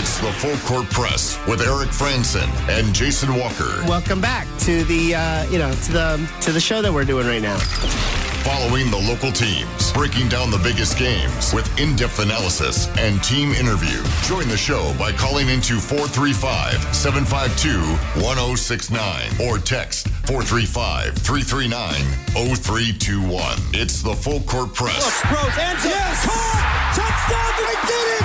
It's the Full Court Press with Eric Frandsen and Jason Walker. Welcome back to the to the show that we're doing right now. Following the local teams, breaking down the biggest games with in-depth analysis and team interview. Join the show by calling into 435-752-1069 or text 435-339-0321. It's the Full Court Press. Wes Brooks, yes! Caught! Touchdown! They did it!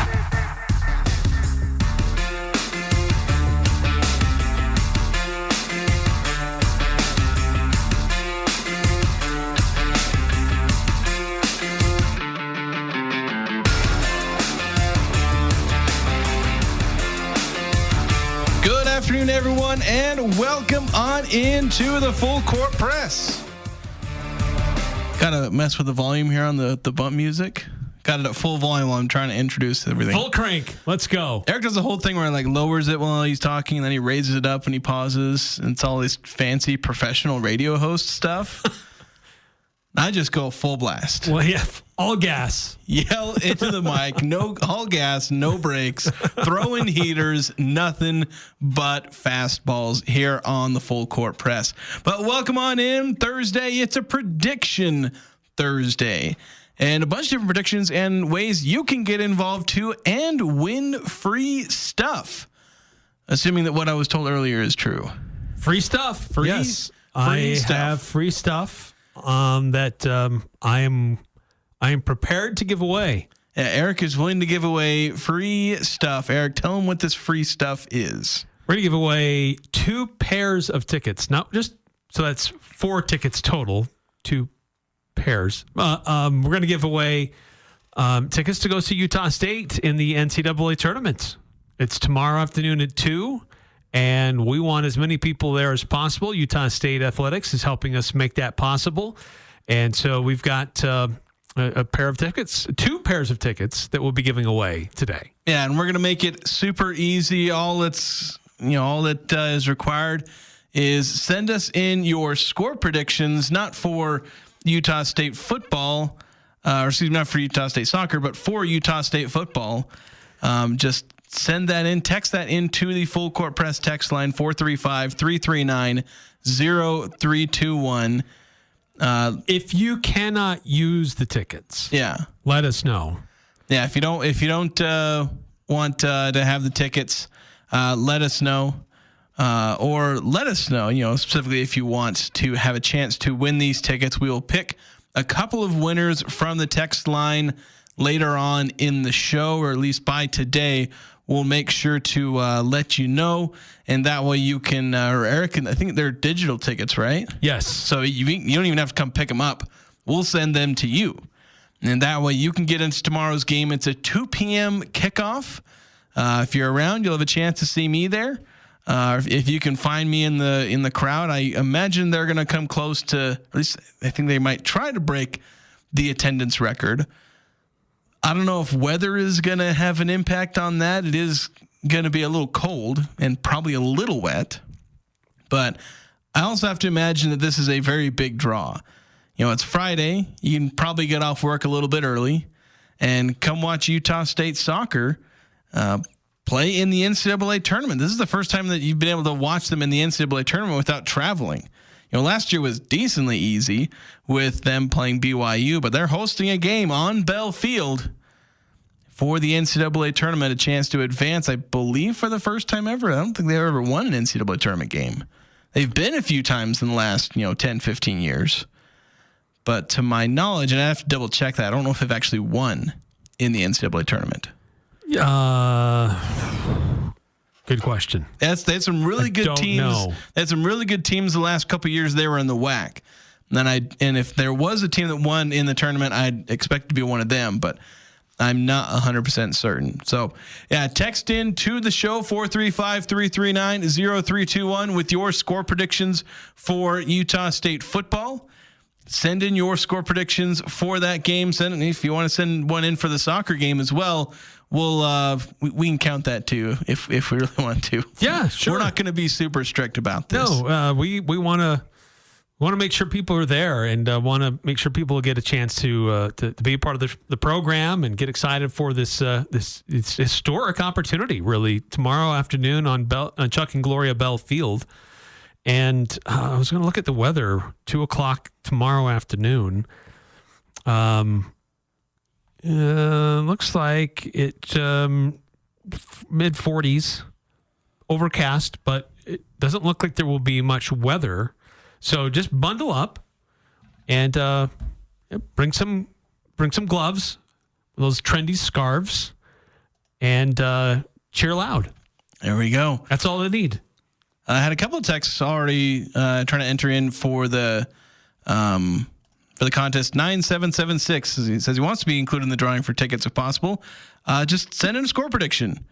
Good afternoon, everyone, and welcome on into the Full Court Press. Gotta mess with the volume here on the bump music. Got it at full volume while I'm trying to introduce everything. Full crank. Let's go. Eric does the whole thing where he like lowers it while he's talking, and then he raises it up when he pauses. And it's all this fancy professional radio host stuff. I just go full blast. Well, yeah, all gas. Yell into the mic, no all gas, no brakes, throwing heaters, nothing but fastballs here on the Full Court Press. But welcome on in Thursday. It's a prediction Thursday. And a bunch of different predictions and ways you can get involved too and win free stuff. Assuming that what I was told earlier is true. Free stuff. Yes. Free stuff. Have free stuff that I am prepared to give away. Yeah, Eric is willing to give away free stuff. Eric, tell him what this free stuff is. We're going to give away 2 pairs of tickets. Not just so that's 4 tickets total, 2 pairs. We're going to give away tickets to go see Utah State in the NCAA tournament. It's tomorrow afternoon at 2, and we want as many people there as possible. Utah State Athletics is helping us make that possible, and so we've got a pair of tickets, 2 pairs of tickets that we'll be giving away today. Yeah, and we're going to make it super easy. All that is required is send us in your score predictions, not for Utah State football, not for Utah State soccer, but for Utah State football. Just send that in, text that into the Full Court Press text line, 435-339-0321. If you cannot use the tickets, let us know. Yeah, if you don't want to have the tickets, let us know. Or let us know, specifically if you want to have a chance to win these tickets. We will pick a couple of winners from the text line later on in the show, or at least by today. We'll make sure to let you know, and that way you can, or Eric, I think they're digital tickets, right? Yes. So you don't even have to come pick them up. We'll send them to you, and that way you can get into tomorrow's game. It's a 2 p.m. kickoff. If you're around, you'll have a chance to see me there. If you can find me in the crowd, I imagine they're going to come close to, at least I think they might try to break the attendance record. I don't know if weather is going to have an impact on that. It is going to be a little cold and probably a little wet. But I also have to imagine that this is a very big draw. It's Friday. You can probably get off work a little bit early and come watch Utah State soccer play in the NCAA tournament. This is the first time that you've been able to watch them in the NCAA tournament without traveling. Last year was decently easy with them playing BYU, but they're hosting a game on Bell Field for the NCAA tournament, a chance to advance, I believe, for the first time ever. I don't think they've ever won an NCAA tournament game. They've been a few times in the last, 10, 15 years. But to my knowledge, and I have to double check that, I don't know if they've actually won in the NCAA tournament. Good question. They had some really good teams. They had some really good teams the last couple of years. They were in the WAC. And if there was a team that won in the tournament, I'd expect it to be one of them, but I'm not 100% certain. So, text in to the show, 435-339-0321 with your score predictions for Utah State football. Send in your score predictions for that game. If you want to send one in for the soccer game as well, we can count that too if we really want to. Yeah, sure. We're not going to be super strict about this. No, we want to want to make sure people are there, and want to make sure people get a chance to be a part of the program and get excited for this historic opportunity. Really, tomorrow afternoon on Chuck and Gloria Bell Field. And I was going to look at the weather. 2:00 tomorrow afternoon. Looks like it mid 40s, overcast, but it doesn't look like there will be much weather. So just bundle up and bring some gloves, those trendy scarves, and cheer loud. There we go. That's all they need. I had a couple of texts already trying to enter in for the contest. 9776 he says he wants to be included in the drawing for tickets if possible. Just send in a score prediction.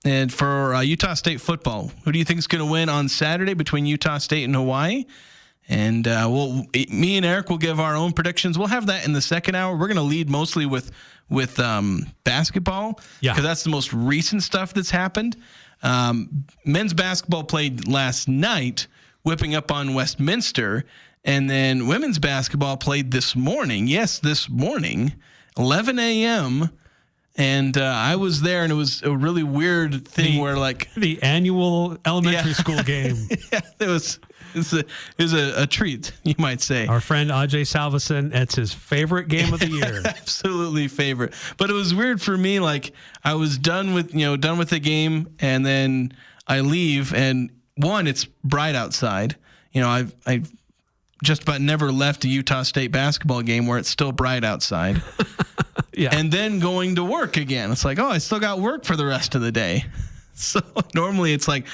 And for Utah State football, who do you think is going to win on Saturday between Utah State and Hawaii? And me and Eric will give our own predictions. We'll have that in the second hour. We're going to lead mostly with basketball, because that's the most recent stuff that's happened. Men's basketball played last night, whipping up on Westminster, and then women's basketball played this morning. Yes, this morning, 11 a.m., and I was there, and it was a really weird thing where, like, the annual elementary school game. Yeah, it was a treat, you might say. Our friend Ajay Salveson, it's his favorite game of the year. Absolutely favorite. But it was weird for me. Like, I was done with the game, and then I leave, and one, it's bright outside. I've just about never left a Utah State basketball game where it's still bright outside. Yeah. And then going to work again. It's like, oh, I still got work for the rest of the day. So normally it's like,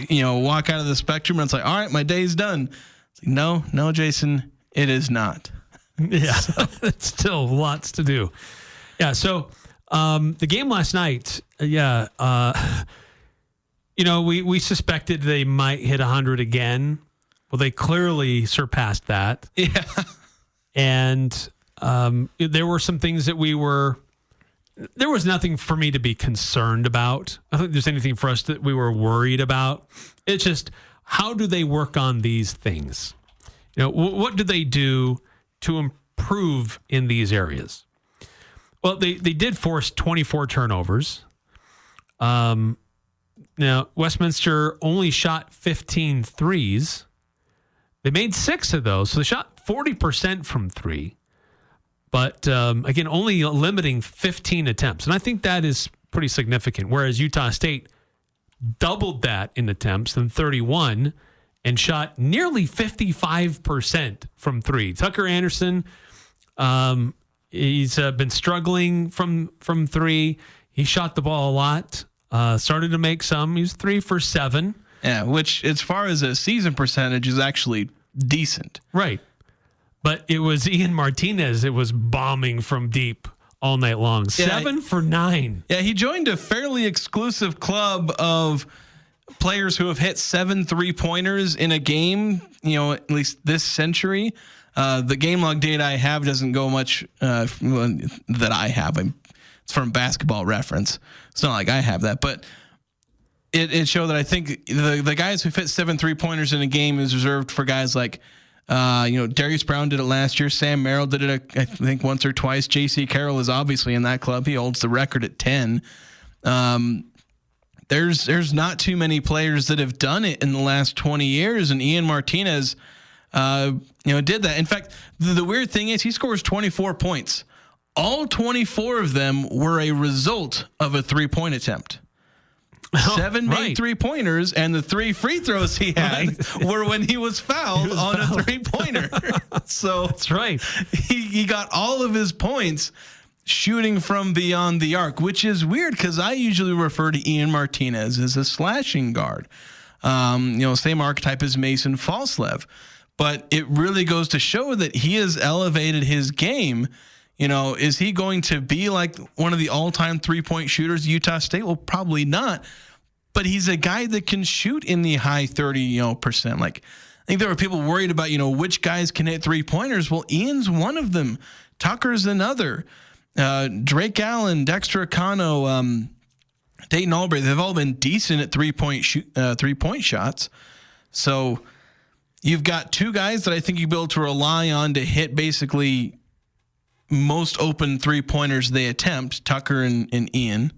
walk out of the spectrum and it's like, all right, my day's done. It's like, no, Jason, it is not. Yeah. It's still lots to do. Yeah. So the game last night, we suspected they might hit 100 again. Well, they clearly surpassed that. Yeah. And there were some things that there was nothing for me to be concerned about. I don't think there's anything for us that we were worried about. It's just, how do they work on these things? What do they do to improve in these areas? Well, they did force 24 turnovers. Now, Westminster only shot 15 threes. They made 6 of those, so they shot 40% from 3. But, again, only limiting 15 attempts. And I think that is pretty significant, whereas Utah State doubled that in attempts, then 31, and shot nearly 55% from 3. Tucker Anderson, he's been struggling from 3. He shot the ball a lot, started to make some. He was 3 for 7. Yeah, which, as far as a season percentage, is actually decent. Right. But it was Ian Martinez. It was bombing from deep all night long. 7 for 9. Yeah, he joined a fairly exclusive club of players who have hit 7 3-pointers in a game, at least this century. The game log data I have doesn't go much that I have. It's from Basketball Reference. It's not like I have that. But it showed that I think the guys who fit 7 3-pointers in a game is reserved for guys like Darius Brown did it last year. Sam Merrill did it, I think, once or twice. J.C. Carroll is obviously in that club. He holds the record at 10. There's not too many players that have done it in the last 20 years, and Ian Martinez, did that. In fact, the weird thing is he scores 24 points. All 24 of them were a result of a 3-point attempt. 7 made 3-pointers, and the 3 free throws he had were when he was fouled on a 3-pointer. So that's right. He got all of his points shooting from beyond the arc, which is weird because I usually refer to Ian Martinez as a slashing guard. Same archetype as Mason Falslev. But it really goes to show that he has elevated his game. Is he going to be like one of the all-time 3-point shooters at Utah State? Well, probably not. But he's a guy that can shoot in the high 30%. Like, I think there were people worried about, which guys can hit 3-pointers. Well, Ian's one of them. Tucker's another. Drake Allen, Dexter Akano, Dayton Albright, they've all been decent at 3-point shots. So, You've got two guys that I think you'll be able to rely on to hit basically most open three-pointers they attempt, Tucker and Ian.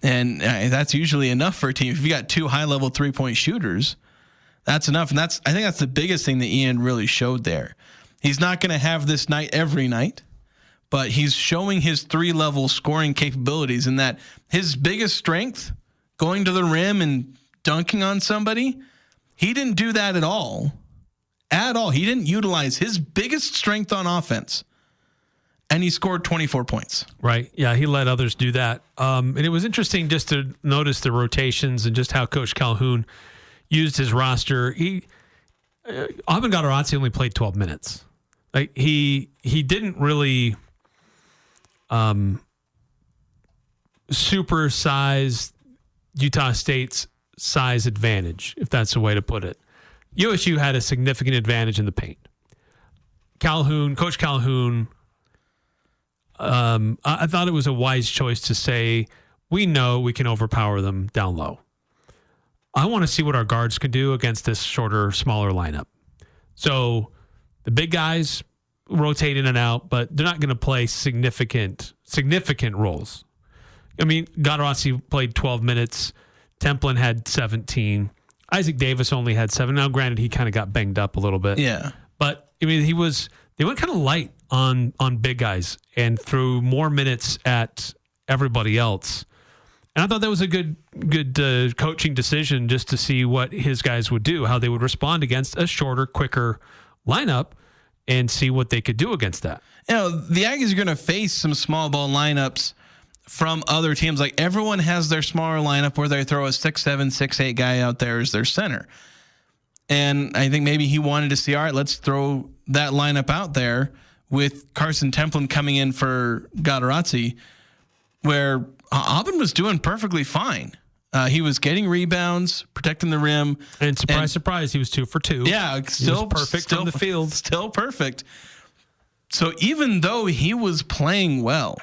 And that's usually enough for a team. If you got two high-level three-point shooters, that's enough. And I think that's the biggest thing that Ian really showed there. He's not going to have this night every night, but he's showing his three-level scoring capabilities, and that his biggest strength, going to the rim and dunking on somebody, he didn't do that at all. At all. He didn't utilize his biggest strength on offense. And he scored 24 points. Right. Yeah, he let others do that. And it was interesting just to notice the rotations and just how Coach Calhoun used his roster. Abin Gadarazzi only played 12 minutes. Like he didn't really supersize Utah State's size advantage, if that's the way to put it. USU had a significant advantage in the paint. Coach Calhoun, I thought it was a wise choice to say, we know we can overpower them down low. I want to see what our guards can do against this shorter, smaller lineup. So the big guys rotate in and out, but they're not going to play significant roles. I mean, Gadarazzi played 12 minutes. Templin had 17. Isaac Davis only had 7. Now, granted, he kind of got banged up a little bit. Yeah. But, I mean, they went kind of light on big guys and threw more minutes at everybody else. And I thought that was a good coaching decision just to see what his guys would do, how they would respond against a shorter, quicker lineup and see what they could do against that. You know, the Aggies are going to face some small ball lineups from other teams. Like, everyone has their smaller lineup where they throw a 6'7", 6'8" guy out there as their center. And I think maybe he wanted to see, all right, let's throw that lineup out there with Carson Templin coming in for Gadarazzi, where Abin was doing perfectly fine. He was getting rebounds, protecting the rim. And surprise, he was 2 for 2. Yeah, still perfect from the field. Still perfect. So even though he was playing well,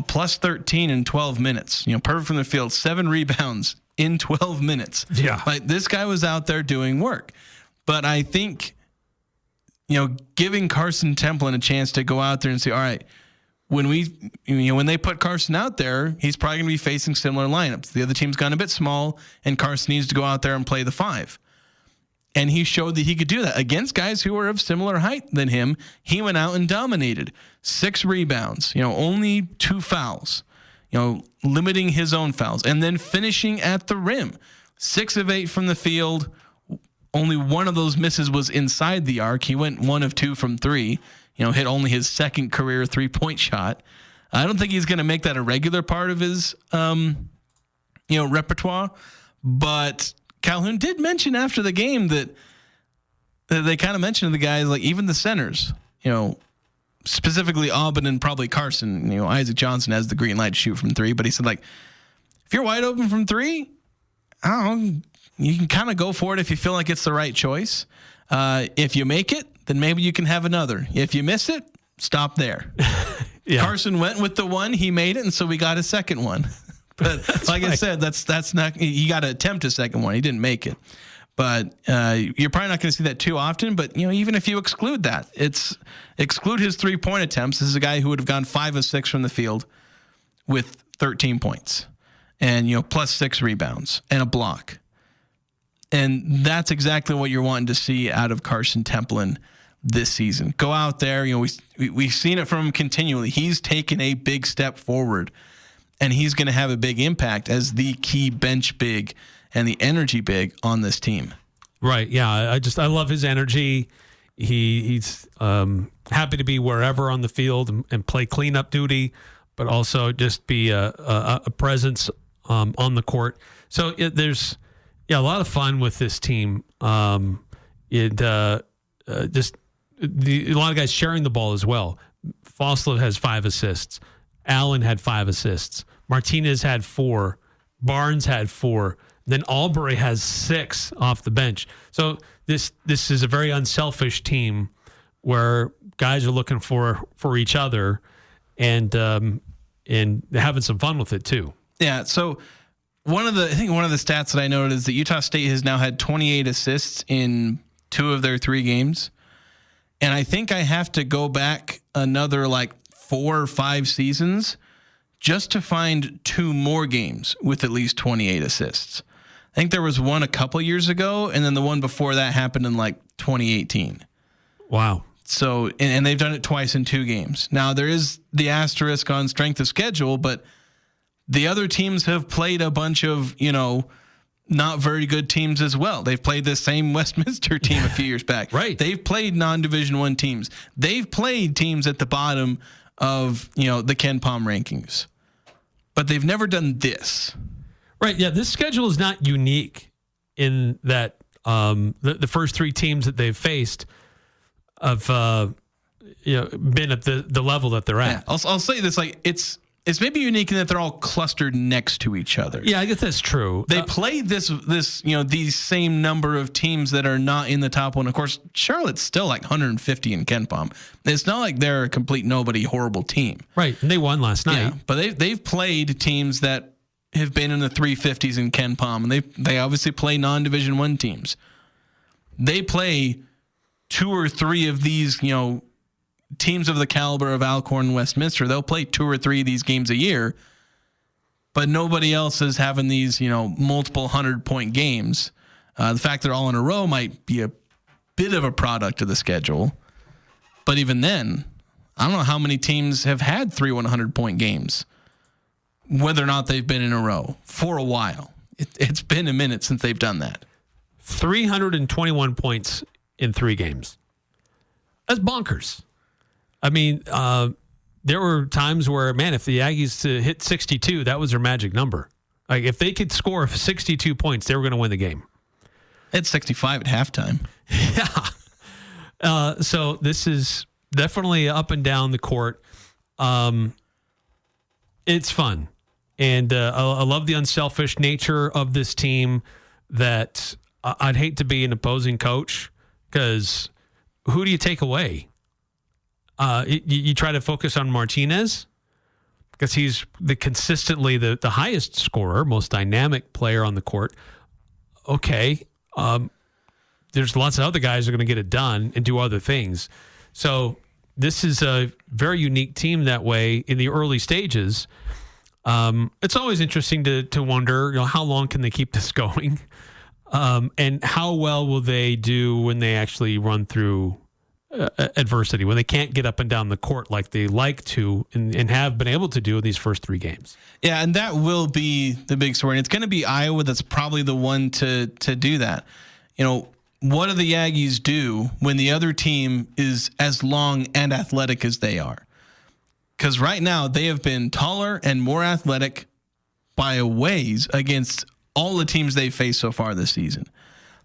plus 13 in 12 minutes, perfect from the field, 7 rebounds in 12 minutes. Yeah. Like, this guy was out there doing work. But I think, giving Carson Templin a chance to go out there and say, all right, when they put Carson out there, he's probably going to be facing similar lineups. The other team's gone a bit small, and Carson needs to go out there and play the 5. And he showed that he could do that against guys who were of similar height than him. He went out and dominated. 6 rebounds, only 2 fouls, limiting his own fouls, and then finishing at the rim. 6 of 8 from the field. Only one of those misses was inside the arc. He went 1 of 2 from 3. Hit only his second career 3-point shot. I don't think he's going to make that a regular part of his, repertoire. But Calhoun did mention after the game that they kind of mentioned to the guys, like even the centers, specifically Abin and probably Carson. Isaac Johnson has the green light to shoot from 3, but he said, like, if you're wide open from 3, I don't know, you can kind of go for it if you feel like it's the right choice. If you make it, then maybe you can have another. If you miss it, stop there. Yeah. Carson went with the 1, he made it, and so we got a second one. But like right. I said, that's not, you got to attempt a second one. He didn't make it. But you're probably not going to see that too often. But, even if you exclude that, exclude his 3-point attempts. This is a guy who would have gone 5 of 6 from the field with 13 points and, plus 6 rebounds and a block. And that's exactly what you're wanting to see out of Carson Templin this season. Go out there. We've seen it from him continually. He's taken a big step forward, and he's going to have a big impact as the key bench big and the energy big on this team. Right. Yeah. I love his energy. He's happy to be wherever on the field and play cleanup duty, but also just be a presence on the court. So there's a lot of fun with this team. A lot of guys sharing the ball as well. Fosler has 5 assists. Allen had 5 assists. Martinez had 4. Barnes had 4. Then Albury has 6 off the bench. So this is a very unselfish team where guys are looking for each other and having some fun with it too. Yeah. So one of the stats that I noted is that Utah State has now had 28 assists in 2 of their 3 games. And I think I have to go back another 4 or 5 seasons just to find 2 more games with at least 28 assists. I think there was one a couple years ago, and then the one before that happened in 2018. Wow. So, and they've done it twice in 2 games. Now, there is the asterisk on strength of schedule, but the other teams have played a bunch of, not very good teams as well. They've played the same Westminster team a few years back. Right. They've played non-Division I teams. They've played teams at the bottom of, the Ken Palm rankings. But they've never done this. Right. Yeah. This schedule is not unique in that the first 3 teams that they've faced have been at the level that they're at. Yeah, I'll say this, it's maybe unique in that they're all clustered next to each other. Yeah, I guess that's true. They played these same number of teams that are not in the top 1. Of course, Charlotte's still 150 in Ken Palm. It's not like they're a complete nobody, horrible team. Right, and they won last night. Yeah, but they've played teams that have been in the 350s in Ken Palm, and they obviously play non-Division I teams. They play 2 or 3 of these, teams of the caliber of Alcorn and Westminster. They'll play 2 or 3 of these games a year, but nobody else is having these, multiple 100-point games. The fact they're all in a row might be a bit of a product of the schedule, but even then, I don't know how many teams have had 3 100-point games, whether or not they've been in a row for a while. It's been a minute since they've done that. 321 points in 3 games. That's bonkers. I mean, there were times where, man, if the Aggies hit 62, that was their magic number. If they could score 62 points, they were going to win the game. It's 65 at halftime. Yeah. So this is definitely up and down the court. It's fun. And I love the unselfish nature of this team that I'd hate to be an opposing coach because who do you take away? You try to focus on Martinez because he's consistently the highest scorer, most dynamic player on the court. Okay. There's lots of other guys that are going to get it done and do other things. So this is a very unique team that way in the early stages. It's always interesting to wonder, how long can they keep this going? And how well will they do when they actually run through adversity, when they can't get up and down the court like they like to and have been able to do in these first 3 games. Yeah, and that will be the big story. And it's going to be Iowa that's probably the one to do that. What do the Aggies do when the other team is as long and athletic as they are? Because right now they have been taller and more athletic by a ways against all the teams they've faced so far this season.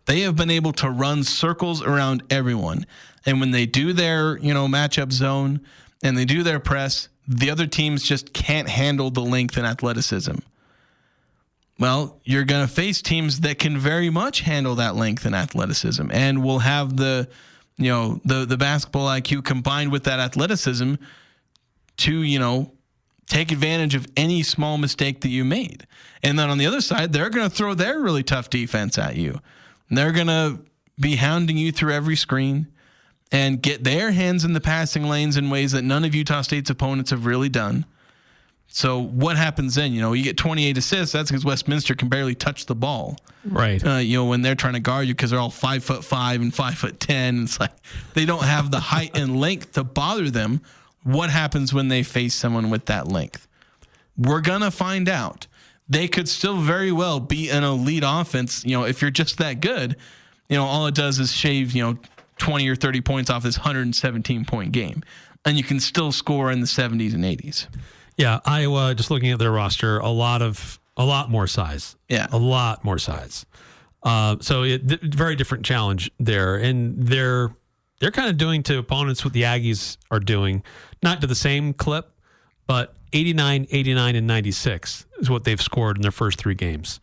They have been able to run circles around everyone. And when they do their, matchup zone and they do their press, the other teams just can't handle the length and athleticism. Well, you're going to face teams that can very much handle that length and athleticism and will have the basketball IQ combined with that athleticism to, take advantage of any small mistake that you made. And then on the other side, they're going to throw their really tough defense at you. And they're going to be hounding you through every screen and get their hands in the passing lanes in ways that none of Utah State's opponents have really done. So what happens then? You get 28 assists. That's because Westminster can barely touch the ball. Right. When they're trying to guard you because they're all 5'5" and 5'10". It's like they don't have the height and length to bother them. What happens when they face someone with that length? We're going to find out. They could still very well be an elite offense. If you're just that good, all it does is shave, 20 or 30 points off this 117-point game. And you can still score in the 70s and 80s. Yeah, Iowa, just looking at their roster, a lot more size. Yeah. A lot more size. Very different challenge there. And they're kind of doing to opponents what the Aggies are doing, not to the same clip, but 89, 89, and 96 is what they've scored in their first 3 games.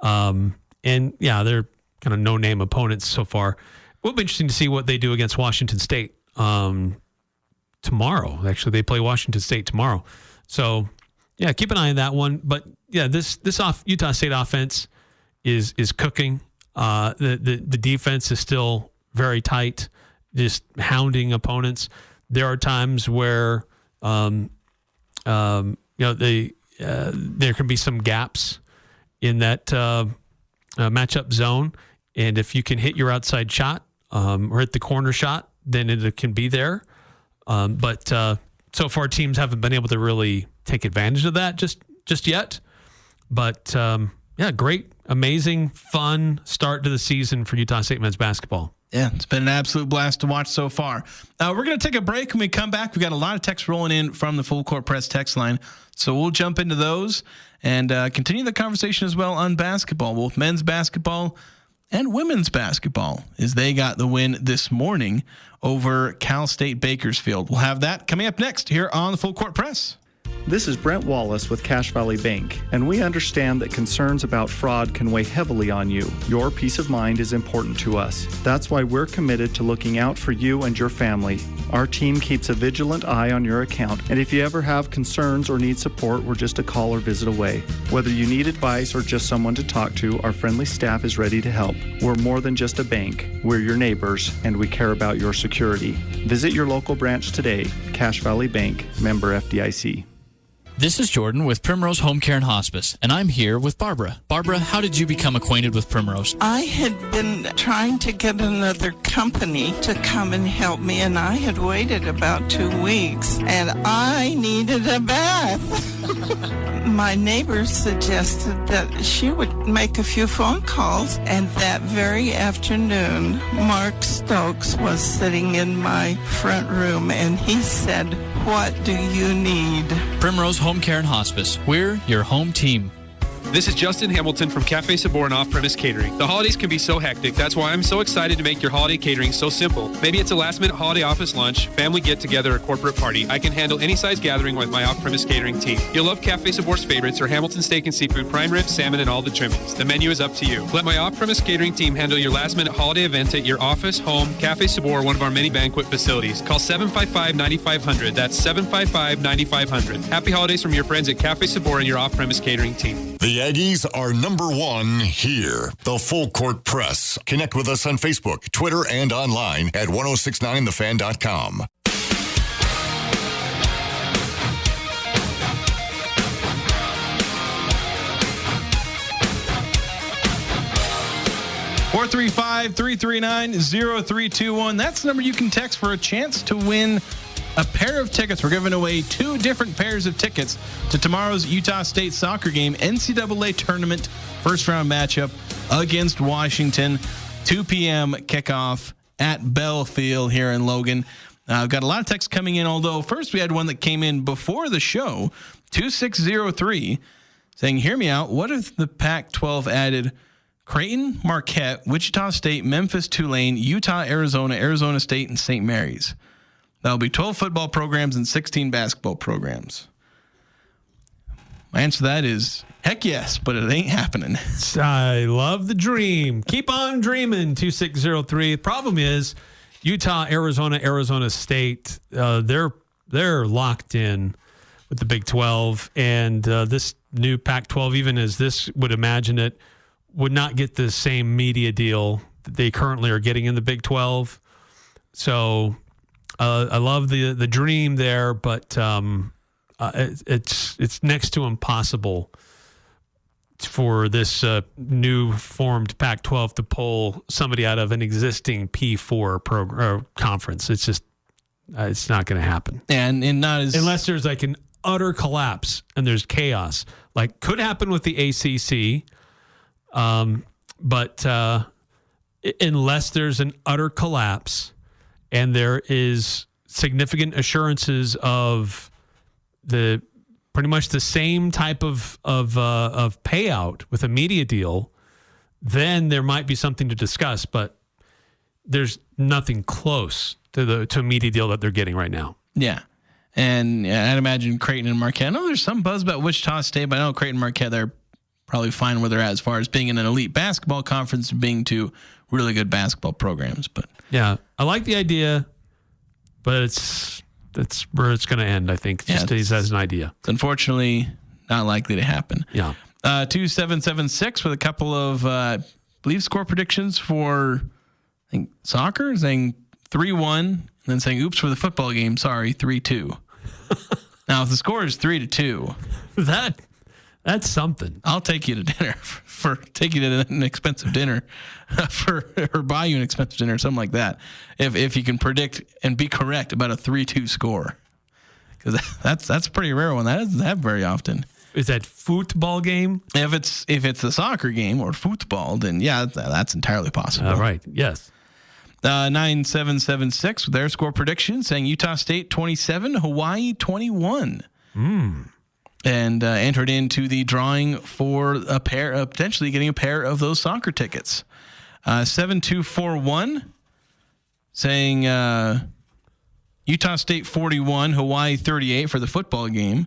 And yeah, they're kind of no-name opponents so far. It will be interesting to see what they do against Washington State tomorrow. Actually, they play Washington State tomorrow. So Yeah, keep an eye on that one. But yeah, this Utah State offense is cooking. The defense is still very tight, just hounding opponents. There are times where there can be some gaps in that matchup zone, and if you can hit your outside shot or hit the corner shot, then it can be there. But so far, teams haven't been able to really take advantage of that just yet. But great, amazing, fun start to the season for Utah State men's basketball. Yeah, it's been an absolute blast to watch so far. We're going to take a break. When we come back, we got a lot of texts rolling in from the Full Court Press text line. So we'll jump into those and continue the conversation as well on basketball, both men's basketball and women's basketball, as they got the win this morning over Cal State Bakersfield. We'll have that coming up next here on the Full Court Press. This is Brent Wallace with Cache Valley Bank, and we understand that concerns about fraud can weigh heavily on you. Your peace of mind is important to us. That's why we're committed to looking out for you and your family. Our team keeps a vigilant eye on your account, and if you ever have concerns or need support, we're just a call or visit away. Whether you need advice or just someone to talk to, our friendly staff is ready to help. We're more than just a bank. We're your neighbors, and we care about your security. Visit your local branch today. Cache Valley Bank, member FDIC. This is Jordan with Primrose Home Care and Hospice, and I'm here with Barbara. Barbara, how did you become acquainted with Primrose? I had been trying to get another company to come and help me, and I had waited about 2 weeks, and I needed a bath. My neighbor suggested that she would make a few phone calls, and that very afternoon, Mark Stokes was sitting in my front room, and he said, "What do you need?" Primrose Home Care and Hospice. We're your home team. This is Justin Hamilton from Cafe Sabor and Off-Premise Catering. The holidays can be so hectic. That's why I'm so excited to make your holiday catering so simple. Maybe it's a last-minute holiday office lunch, family get-together, or corporate party. I can handle any size gathering with my Off-Premise Catering team. You'll love Cafe Sabor's favorites are Hamilton Steak and Seafood, prime rib, salmon, and all the trimmings. The menu is up to you. Let my Off-Premise Catering team handle your last-minute holiday event at your office, home, Cafe Sabor, or one of our many banquet facilities. Call 755-9500. That's 755-9500. Happy holidays from your friends at Cafe Sabor and your Off-Premise Catering team. The Aggies are number one here. The Full Court Press. Connect with us on Facebook, Twitter, and online at 1069thefan.com. Four 435-339-0321. That's the number you can text for a chance to win a pair of tickets. We're giving away 2 different pairs of tickets to tomorrow's Utah State soccer game, NCAA tournament, first round matchup against Washington, 2 p.m. kickoff at Bell Field here in Logan. I've got a lot of texts coming in, although first we had one that came in before the show, 2603, saying, hear me out. What if the Pac-12 added Creighton, Marquette, Wichita State, Memphis, Tulane, Utah, Arizona, Arizona State, and St. Mary's? That'll be 12 football programs and 16 basketball programs. My answer to that is heck yes, but it ain't happening. I love the dream. Keep on dreaming, 2603. The problem is Utah, Arizona, Arizona State, they're locked in with the Big 12. And this new Pac-12, even as this would imagine it, would not get the same media deal that they currently are getting in the Big 12. So I love the dream there, but it's next to impossible for this new formed Pac-12 to pull somebody out of an existing P4 conference. It's just it's not going to happen, and not as unless there's like an utter collapse and there's chaos, like could happen with the ACC. But unless there's an utter collapse. And there is significant assurances of the pretty much the same type of payout with a media deal, then there might be something to discuss. But there's nothing close to a media deal that they're getting right now. Yeah, and I'd imagine Creighton and Marquette. I know there's some buzz about Wichita State, but I know Creighton and Marquette, they're probably fine where they're at as far as being in an elite basketball conference and being 2 really good basketball programs. But yeah, I like the idea, but that's where it's going to end, I think, just as an idea. It's unfortunately not likely to happen. Yeah. 2776 with a couple of, I believe, score predictions for, I think, soccer, saying 3-1, and then saying, oops, for the football game, sorry, 3-2. Now, if the score is 3-2, that's something. I'll take you to dinner take you to an expensive dinner or buy you an expensive dinner, something like that. If you can predict and be correct about a 3-2 score, because that's a pretty rare one. That doesn't happen very often. Is that football game? If it's a soccer game or football, then yeah, that's entirely possible. All right. Yes. 9776 with their score prediction saying Utah State 27, Hawaii 21. And entered into the drawing for a pair, potentially getting a pair of those soccer tickets. 7241 saying Utah State 41, Hawaii 38 for the football game.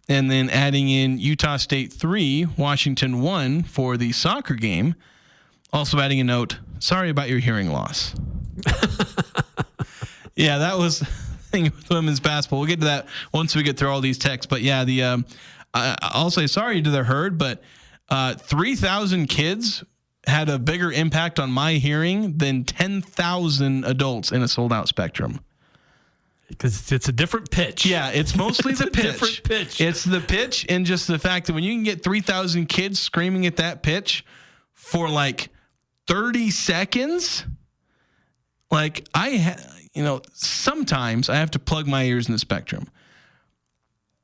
And then adding in Utah State 3, Washington 1 for the soccer game. Also adding a note, sorry about your hearing loss. Yeah, that was with women's basketball. We'll get to that once we get through all these texts. But yeah, I'll say sorry to the herd, but 3,000 kids had a bigger impact on my hearing than 10,000 adults in a sold-out Spectrum. Because it's a different pitch. Yeah, it's mostly the pitch. Different pitch. It's the pitch and just the fact that when you can get 3,000 kids screaming at that pitch for like 30 seconds, like sometimes I have to plug my ears in the Spectrum.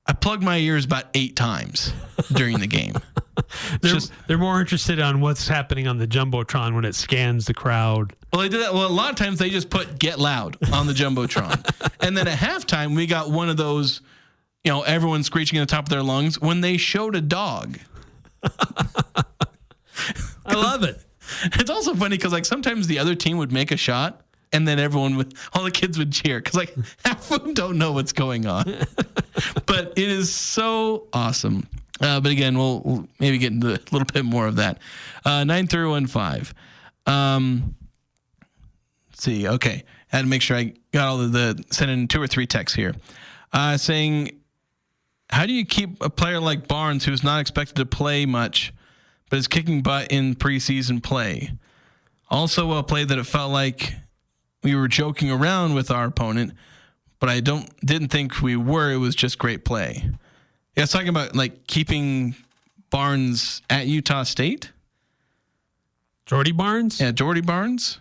I plug my ears about 8 times during the game. They're more interested on what's happening on the Jumbotron when it scans the crowd. Well, they do that. Well, a lot of times they just put "Get Loud" on the Jumbotron, and then at halftime we got one of those, everyone screeching at the top of their lungs when they showed a dog. I love it. It's also funny because sometimes the other team would make a shot, and then all the kids would cheer because half of them don't know what's going on. But it is so awesome. But again, we'll maybe get into a little bit more of that. 9315. Let's see. Okay. I had to make sure I got all of the sending 2 or 3 texts here. Saying, how do you keep a player like Barnes who's not expected to play much, but is kicking butt in preseason play? Also, a play that it felt like we were joking around with our opponent, but I didn't think we were. It was just great play. Yeah, it's talking about keeping Barnes at Utah State. Jordy Barnes? Yeah, Jordy Barnes.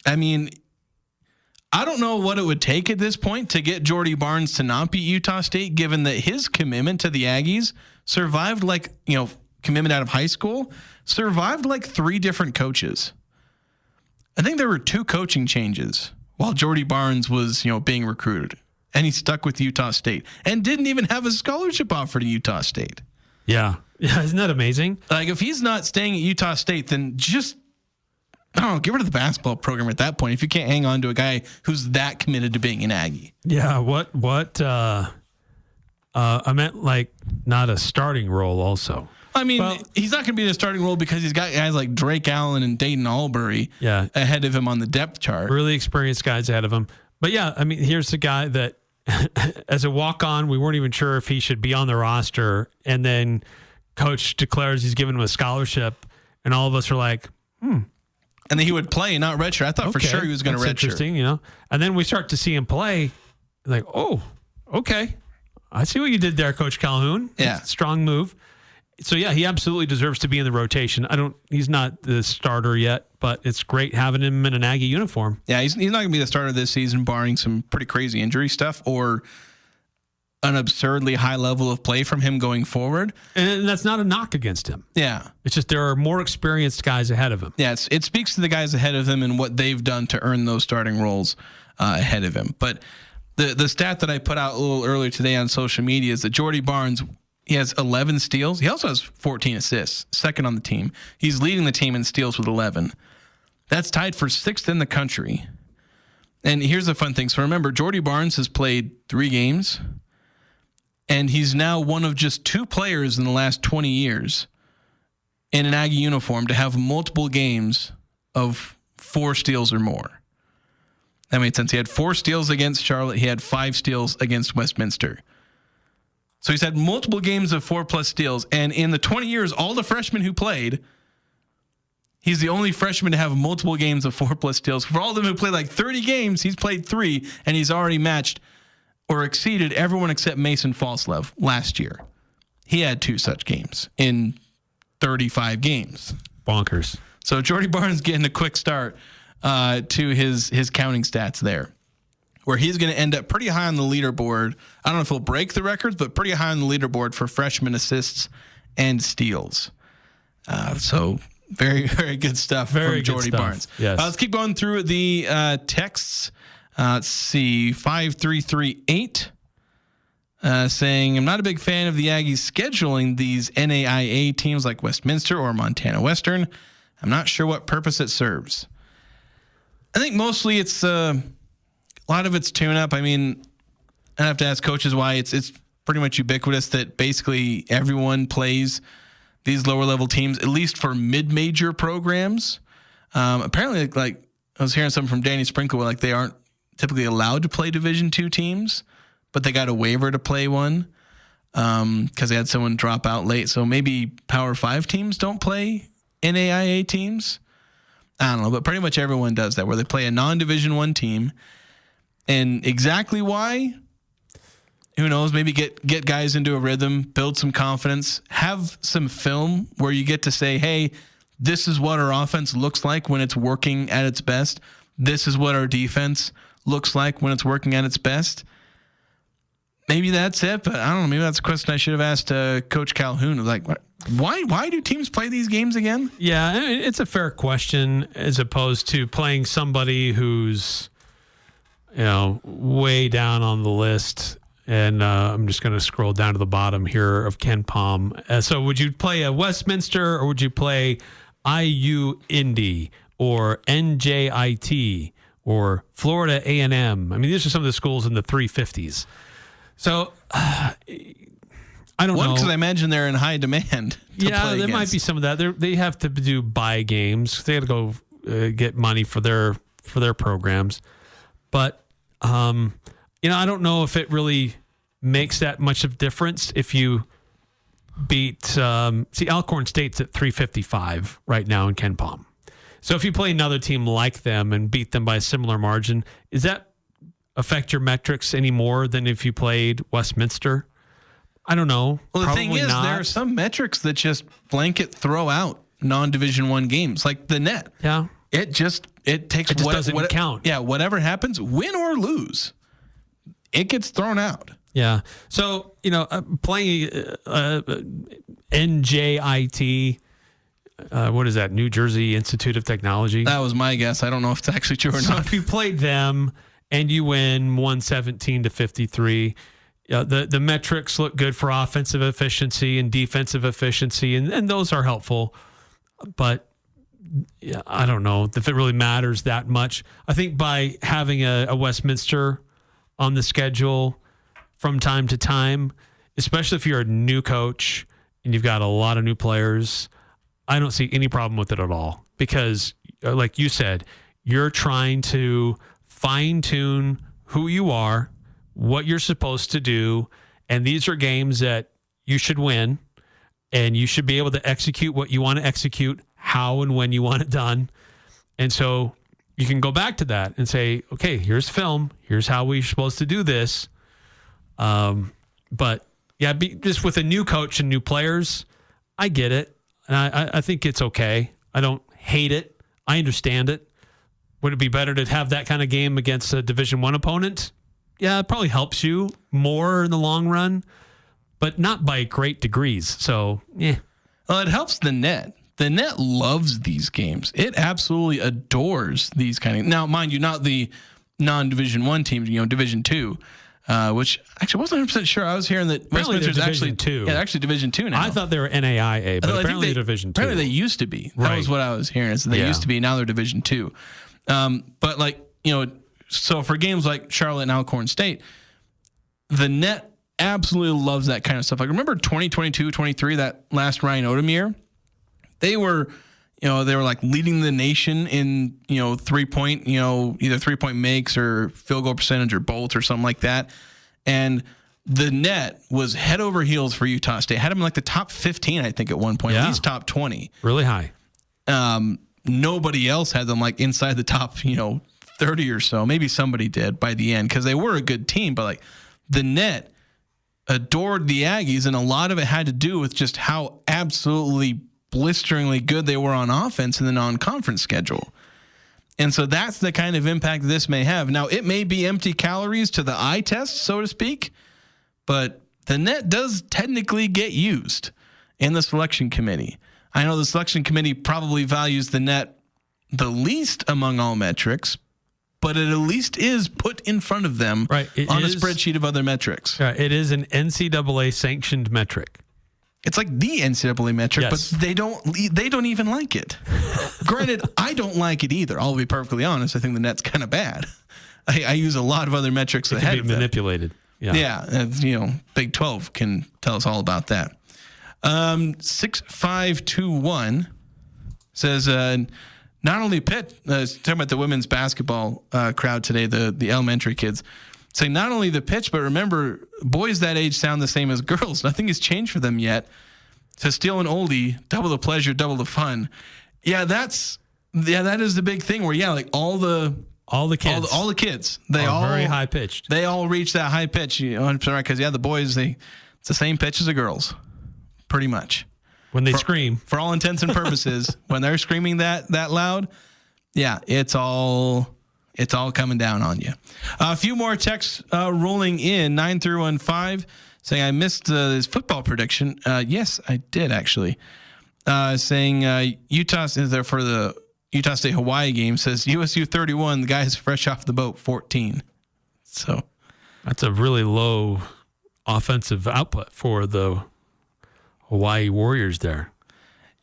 I mean, I don't know what it would take at this point to get Jordy Barnes to not beat Utah State, given that his commitment to the Aggies survived commitment out of high school, survived 3 different coaches. I think there were 2 coaching changes while Jordy Barnes was, being recruited. And he stuck with Utah State and didn't even have a scholarship offer to Utah State. Yeah. Yeah. Isn't that amazing? If he's not staying at Utah State, then just, get rid of the basketball program at that point if you can't hang on to a guy who's that committed to being an Aggie. Yeah. I meant not a starting role also. I mean, he's not going to be in a starting role because he's got guys like Drake Allen and Dayton Albury ahead of him on the depth chart. Really experienced guys ahead of him. But yeah, I mean, here's the guy that as a walk-on, we weren't even sure if he should be on the roster. And then coach declares he's giving him a scholarship. And all of us are like, And then he would play and not redshirt. I thought for sure he was going to redshirt. Interesting, And then we start to see him play. Like, oh, okay. I see what you did there, Coach Calhoun. Yeah. Strong move. So, yeah, he absolutely deserves to be in the rotation. He's not the starter yet, but it's great having him in an Aggie uniform. Yeah, he's not going to be the starter this season, barring some pretty crazy injury stuff or an absurdly high level of play from him going forward. And that's not a knock against him. Yeah. It's just there are more experienced guys ahead of him. Yeah, it speaks to the guys ahead of him and what they've done to earn those starting roles ahead of him. But the stat that I put out a little earlier today on social media is that Jordy Barnes, he has 11 steals. He also has 14 assists, second on the team. He's leading the team in steals with 11. That's tied for 6th in the country. And here's the fun thing. So remember, Jordy Barnes has played 3 games, and he's now one of just 2 players in the last 20 years in an Aggie uniform to have multiple games of 4 steals or more. That made sense. He had 4 steals against Charlotte. He had 5 steals against Westminster. So he's had multiple games of 4+ steals. And in the 20 years, all the freshmen who played, he's the only freshman to have multiple games of 4+ steals. For all of them who played like 30 games, he's played 3, and he's already matched or exceeded everyone except Mason Falslev last year. He had 2 such games in 35 games. Bonkers. So Jordy Barnes getting a quick start to his counting stats there, where he's going to end up pretty high on the leaderboard. I don't know if he'll break the records, but pretty high on the leaderboard for freshman assists and steals. So very, very good stuff from Jordy Barnes. Yes. Let's keep going through the texts. Let's see, 5338 saying, I'm not a big fan of the Aggies scheduling these NAIA teams like Westminster or Montana Western. I'm not sure what purpose it serves. I think mostly it's a lot of it's tune-up. I mean, I have to ask coaches why. It's pretty much ubiquitous that basically everyone plays these lower-level teams, at least for mid-major programs. Apparently, like I was hearing something from Danny Sprinkle, like they aren't typically allowed to play Division II teams, but they got a waiver to play one because they had someone drop out late. So maybe Power 5 teams don't play NAIA teams. I don't know, but pretty much everyone does that, where they play a non-Division I team. And exactly why, who knows? Maybe get guys into a rhythm, build some confidence, have some film where you get to say, hey, this is what our offense looks like when it's working at its best. This is what our defense looks like when it's working at its best. Maybe that's it, but I don't know. Maybe that's a question I should have asked Coach Calhoun. Like, why do teams play these games again? Yeah, it's a fair question as opposed to playing somebody who's, way down on the list. And I'm just going to scroll down to the bottom here of Ken Palm. So would you play a Westminster or would you play IU Indy or NJIT or Florida A&M? I mean, these are some of the schools in the 350s. So I don't know. Because I imagine they're in high demand. Yeah, there might be some of that. They have to do buy games. They got to go get money for their programs. But I don't know if it really makes that much of a difference if you beat. Alcorn State's at 355 right now in Ken Palm. So if you play another team like them and beat them by a similar margin, does that affect your metrics any more than if you played Westminster? I don't know. Well, the Probably thing is, not. there are some metrics that just blanket throw out non-Division I games, like the net. Yeah. It takes doesn't count. Yeah, whatever happens, win or lose, it gets thrown out. Yeah. So, playing NJIT, what is that? New Jersey Institute of Technology. That was my guess. I don't know if it's actually true or So not. if you played them and you win 117-53, the metrics look good for offensive efficiency and defensive efficiency, and those are helpful. But yeah, I don't know if it really matters that much. I think by having a Westminster on the schedule from time to time, especially if you're a new coach and you've got a lot of new players, I don't see any problem with it at all. Because, like you said, you're trying to fine-tune who you are, what you're supposed to do, and these are games that you should win, and you should be able to execute what you want to execute, how and when you want it done. And so you can go back to that and say, okay, here's film. Here's how we're supposed to do this. But yeah, just with a new coach and new players, I get it. And I think it's okay. I don't hate it. I understand it. Would it be better to have that kind of game against a Division I opponent? Yeah, it probably helps you more in the long run, but not by great degrees. So, yeah. Well, it helps the net. The net loves these games. It absolutely adores these kind of. Now, mind you, not the non-Division I teams. Division II, which actually wasn't 100% sure. I was hearing that Westminster's actually Division II. Yeah, actually Division II now. I thought they were NAIA, but apparently they're Division II. Apparently they used to be. That was what I was hearing. Is they used to be. Now they're Division II. But so for games like Charlotte and Alcorn State, the net absolutely loves that kind of stuff. Like remember 2022-23, that last Ryan Odom year? They were like leading the nation in, 3-point, either 3-point makes or field goal percentage or both or something like that. And the net was head over heels for Utah State. Had them like the top 15, I think, at one point, at least top 20. Really high. Nobody else had them like inside the top, 30 or so. Maybe somebody did by the end because they were a good team, but like the net adored the Aggies, and a lot of it had to do with just how absolutely blisteringly good they were on offense in the non-conference schedule. And so that's the kind of impact this may have. Now, it may be empty calories to the eye test, so to speak, but the net does technically get used in the selection committee. I know the selection committee probably values the net the least among all metrics, but it at least is put in front of them on a spreadsheet of other metrics. It is an NCAA sanctioned metric. It's like the NCAA metric, but they don't even like it. Granted, I don't like it either. I'll be perfectly honest. I think the net's kind of bad. I use a lot of other metrics ahead of it. Manipulated. Yeah. Big 12 can tell us all about that. 6521 says, not only Pitt, talking about the women's basketball crowd today, the elementary kids, saying not only the pitch, but remember, boys that age sound the same as girls. Nothing has changed for them yet. To steal an oldie, double the pleasure, double the fun. Yeah, that is the big thing where, like all the kids, they all very high pitched. They all reach that high pitch. Because the boys, it's the same pitch as the girls, pretty much. When they scream, for all intents and purposes, when they're screaming that loud, it's all coming down on you. A few more texts rolling in, 9315, saying, I missed this football prediction. Yes, I did, actually. Saying Utah is there for the Utah State Hawaii game. Says USU 31, the guy is fresh off the boat, 14. So that's a really low offensive output for the Hawaii Warriors there.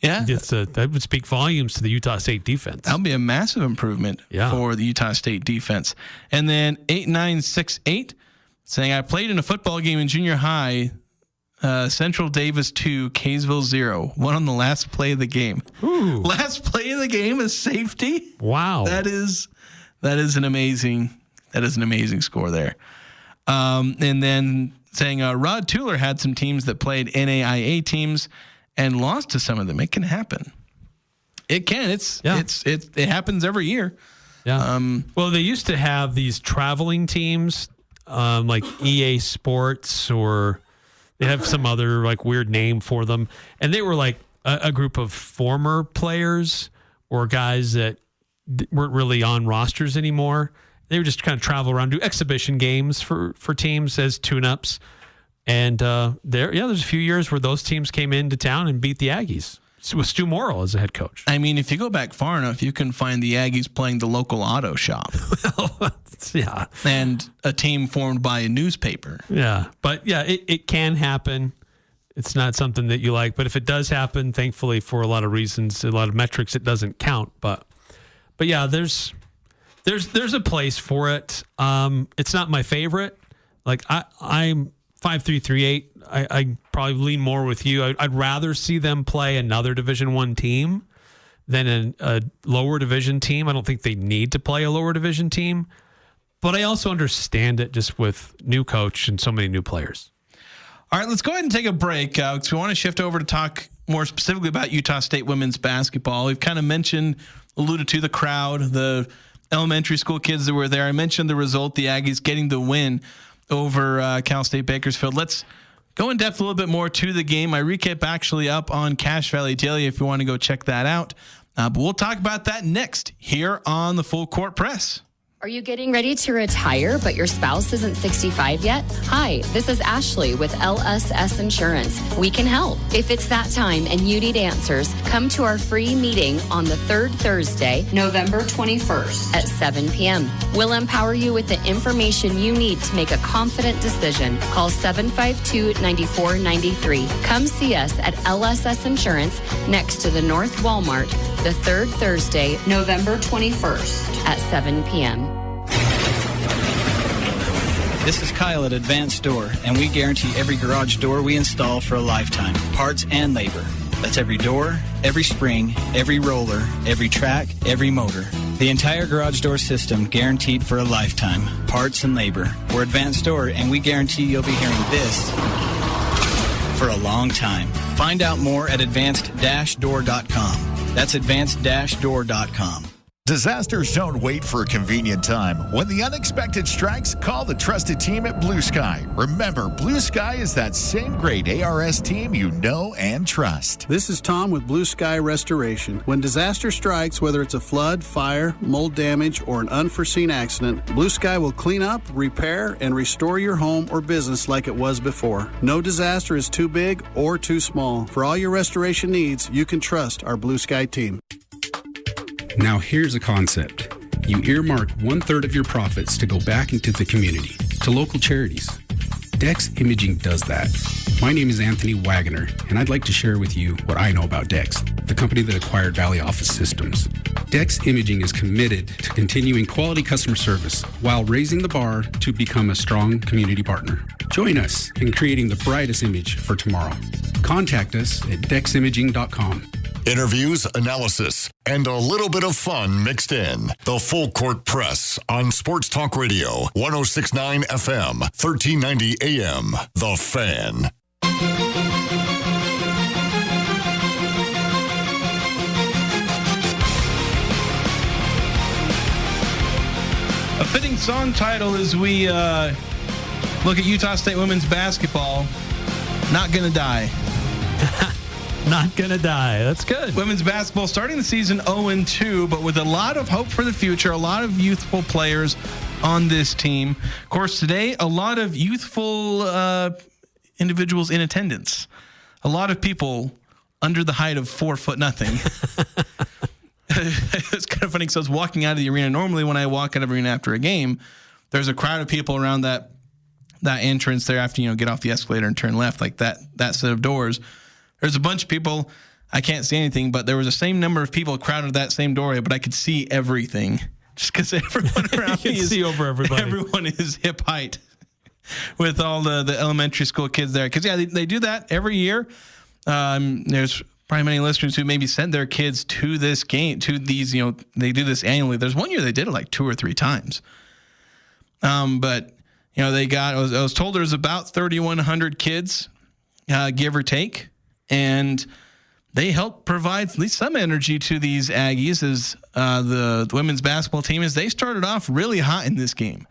Yeah. That would speak volumes to the Utah State defense. That would be a massive improvement for the Utah State defense. And then 8968 saying, I played in a football game in junior high, Central Davis 2, Kaysville 0. Won on the last play of the game. Ooh. Last play of the game is safety? Wow. That is an amazing score there. And then saying Rod Tueller had some teams that played NAIA teams and lost to some of them. It can happen. It can. It happens every year. Yeah. Well, they used to have these traveling teams, like EA Sports, or they have some other like weird name for them, and they were like a group of former players or guys that weren't really on rosters anymore. They would just kind of travel around, do exhibition games for teams as tune-ups. And there's a few years where those teams came into town and beat the Aggies with Stu Morrill as the head coach. I mean, if you go back far enough, you can find the Aggies playing the local auto shop. Yeah. And a team formed by a newspaper. Yeah. But, it can happen. It's not something that you like. But if it does happen, thankfully, for a lot of reasons, a lot of metrics, it doesn't count. But yeah, there's a place for it. It's not my favorite. Like, I'm 5338. I probably lean more with you. I'd rather see them play another Division I team than a lower division team. I don't think they need to play a lower division team, but I also understand it just with new coach and so many new players. All right, let's go ahead and take a break because we want to shift over to talk more specifically about Utah State women's basketball. We've kind of alluded to the crowd, the elementary school kids that were there. I mentioned the result, the Aggies getting the win over Cal State Bakersfield. Let's go in depth a little bit more to the game. My recap actually up on Cache Valley Daily if you want to go check that out. But we'll talk about that next here on the Full Court Press. Are you getting ready to retire, but your spouse isn't 65 yet? Hi, this is Ashley with LSS Insurance. We can help. If it's that time and you need answers, come to our free meeting on the third Thursday, November 21st at 7 p.m. We'll empower you with the information you need to make a confident decision. Call 752-9493. Come see us at LSS Insurance next to the North Walmart the third Thursday, November 21st at 7 p.m. This is Kyle at Advanced Door, and we guarantee every garage door we install for a lifetime, parts and labor. That's every door, every spring, every roller, every track, every motor. The entire garage door system guaranteed for a lifetime. Parts and labor. We're Advanced Door, and we guarantee you'll be hearing this for a long time. Find out more at advanced-door.com. That's advanced-door.com. Disasters don't wait for a convenient time. When the unexpected strikes, call the trusted team at Blue Sky. Remember, Blue Sky is that same great ARS team you know and trust. This is Tom with Blue Sky Restoration. When disaster strikes, whether it's a flood, fire, mold damage, or an unforeseen accident, Blue Sky will clean up, repair, and restore your home or business like it was before. No disaster is too big or too small. For all your restoration needs, you can trust our Blue Sky team. Now here's a concept. You earmark 1/3 of your profits to go back into the community, to local charities. Dex Imaging does that. My name is Anthony Wagoner, and I'd like to share with you what I know about Dex, the company that acquired Valley Office Systems. Dex Imaging is committed to continuing quality customer service while raising the bar to become a strong community partner. Join us in creating the brightest image for tomorrow. Contact us at deximaging.com. Interviews, analysis, and a little bit of fun mixed in. The Full Court Press on Sports Talk Radio, 106.9 FM, 1390 AM. The Fan. A fitting song title as we look at Utah State women's basketball. Not Gonna Die. Not gonna die. That's good. Women's basketball starting the season 0-2, but with a lot of hope for the future, a lot of youthful players on this team. Of course, today, a lot of youthful individuals in attendance. A lot of people under the height of 4'0". It's kind of funny because I was walking out of the arena. Normally, when I walk out of the arena after a game, there's a crowd of people around that entrance there after, get off the escalator and turn left, like that set of doors. There's a bunch of people. I can't see anything, but there was the same number of people crowded that same doorway, but I could see everything just because everyone around me see over everybody. Everyone is hip height with all the elementary school kids there. Because, they do that every year. There's probably many listeners who maybe send their kids to this game, to these, they do this annually. There's one year they did it like 2 or 3 times. But, they got, I was told there was about 3,100 kids, give or take. And they help provide at least some energy to these Aggies as the women's basketball team, as they started off really hot in this game.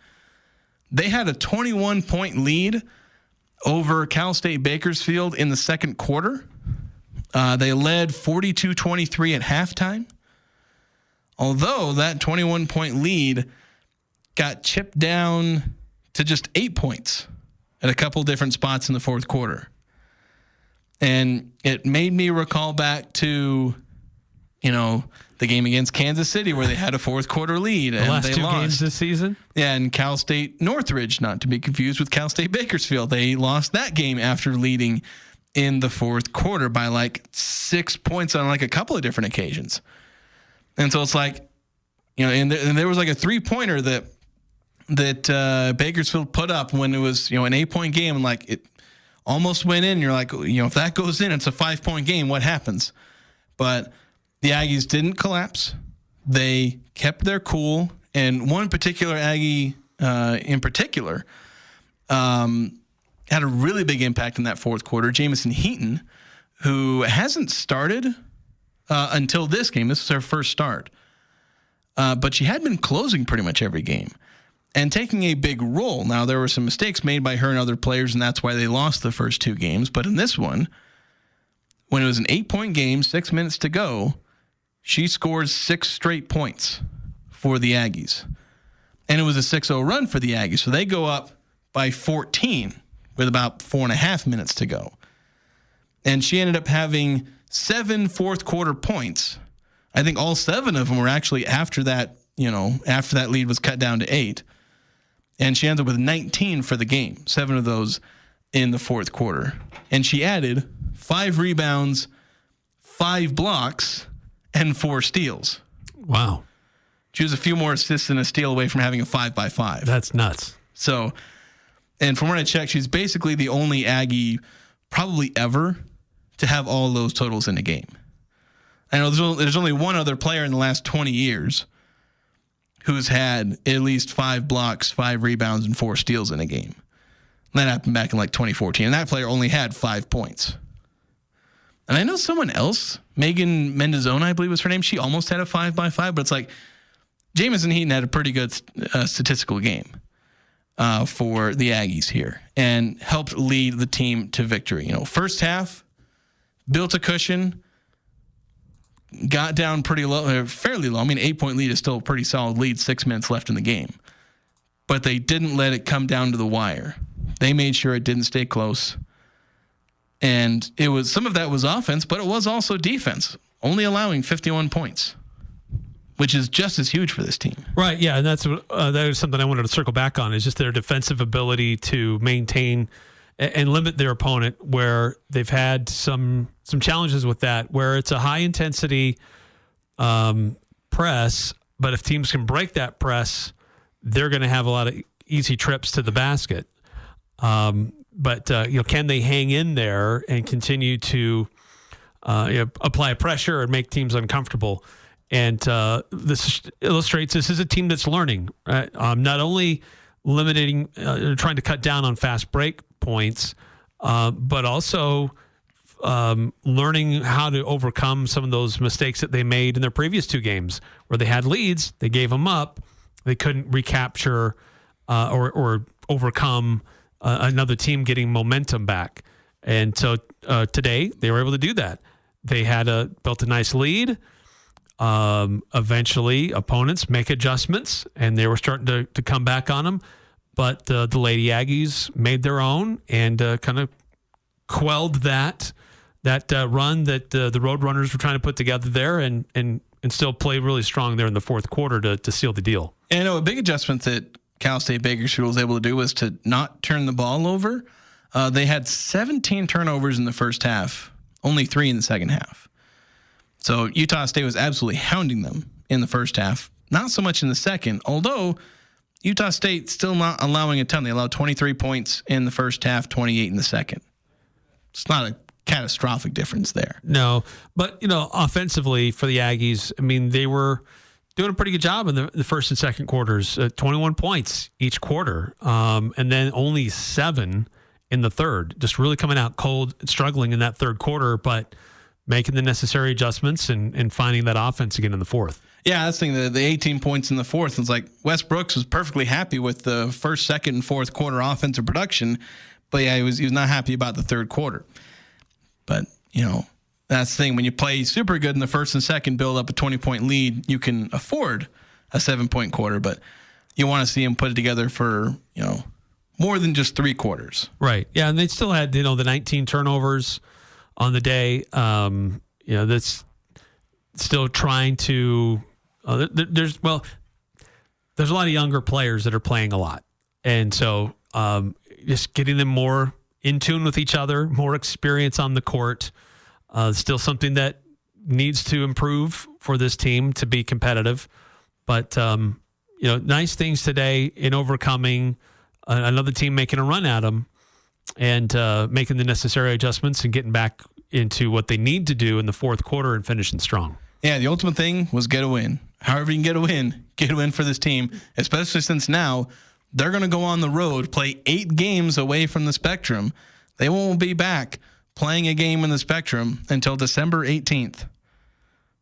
They had a 21-point lead over Cal State Bakersfield in the second quarter. They led 42-23 at halftime. Although that 21-point lead got chipped down to just 8 points at a couple different spots in the fourth quarter. And it made me recall back to, the game against Kansas City where they had a fourth quarter lead and last they 2 lost. games this season. Yeah, and Cal State Northridge, not to be confused with Cal State Bakersfield. They lost that game after leading in the fourth quarter by like 6 points on like a couple of different occasions. And so it's like, and there was like a 3-pointer that Bakersfield put up when it was, an 8-point game, and like it almost went in. You're like, if that goes in, it's a 5-point game. What happens? But the Aggies didn't collapse. They kept their cool. And one particular Aggie in particular had a really big impact in that fourth quarter. Jamison Heaton, who hasn't started until this game. This was her first start. But she had been closing pretty much every game and taking a big role. Now, there were some mistakes made by her and other players, and that's why they lost the first 2 games. But in this one, when it was an 8-point game, 6 minutes to go, she scores 6 straight points for the Aggies. And it was a 6-0 run for the Aggies. So they go up by 14 with about 4.5 minutes to go. And she ended up having 7 fourth quarter points. I think all 7 of them were actually after that lead was cut down to 8. And she ended up with 19 for the game, 7 of those in the fourth quarter. And she added 5 rebounds, 5 blocks, and 4 steals. Wow. She was a few more assists and a steal away from having a 5x5. That's nuts. So, and from what I checked, she's basically the only Aggie probably ever to have all those totals in a game. I know there's only one other player in the last 20 years who's had at least 5 blocks, 5 rebounds, and 4 steals in a game. That happened back in like 2014, and that player only had 5 points. And I know someone else, Megan Mendozona, I believe was her name. She almost had a 5x5, but it's like Jamison Heaton had a pretty good statistical game for the Aggies here and helped lead the team to victory. First half, built a cushion, got down pretty low, fairly low. I mean, 8-point lead is still a pretty solid lead, 6 minutes left in the game. But they didn't let it come down to the wire. They made sure it didn't stay close. And it was some of that was offense, but it was also defense, only allowing 51 points, which is just as huge for this team. Right, yeah, and that is something I wanted to circle back on, is just their defensive ability to maintain and limit their opponent, where they've had some challenges with that, where it's a high-intensity press, but if teams can break that press, they're going to have a lot of easy trips to the basket. But can they hang in there and continue to apply pressure and make teams uncomfortable? And this illustrates this is a team that's learning, right? Not only limiting, trying to cut down on fast break points, but also learning how to overcome some of those mistakes that they made in their previous 2 games where they had leads, they gave them up, they couldn't recapture or overcome another team getting momentum back. And so today they were able to do that. They had built a nice lead. Eventually opponents make adjustments and they were starting to come back on them. But the Lady Aggies made their own and kind of quelled that run that the Roadrunners were trying to put together there and still play really strong there in the fourth quarter to seal the deal. And a big adjustment that Cal State Bakersfield was able to do was to not turn the ball over. They had 17 turnovers in the first half, only 3 in the second half. So Utah State was absolutely hounding them in the first half, not so much in the second, although Utah State still not allowing a ton. They allowed 23 points in the first half, 28 in the second. It's not a catastrophic difference there. No, but, offensively for the Aggies, I mean, they were doing a pretty good job in the first and second quarters, 21 points each quarter, and then only 7 in the third, just really coming out cold, struggling in that third quarter, but making the necessary adjustments and finding that offense again in the fourth. Yeah, that's the thing. The 18 points in the fourth. It's like Wes Brooks was perfectly happy with the first, second, and fourth quarter offensive production, but yeah, he was not happy about the third quarter. But, that's the thing. When you play super good in the first and second, build up a 20-point lead, you can afford a 7-point quarter, but you want to see him put it together for, more than just 3 quarters. Right. Yeah, and they still had, the 19 turnovers on the day. That's still trying to there's a lot of younger players that are playing a lot. And so just getting them more in tune with each other, more experience on the court, still something that needs to improve for this team to be competitive. But, nice things today in overcoming another team making a run at them and making the necessary adjustments and getting back into what they need to do in the fourth quarter and finishing strong. Yeah, the ultimate thing was get a win. However you can get a win for this team, especially since now they're going to go on the road, play 8 games away from the Spectrum. They won't be back playing a game in the Spectrum until December 18th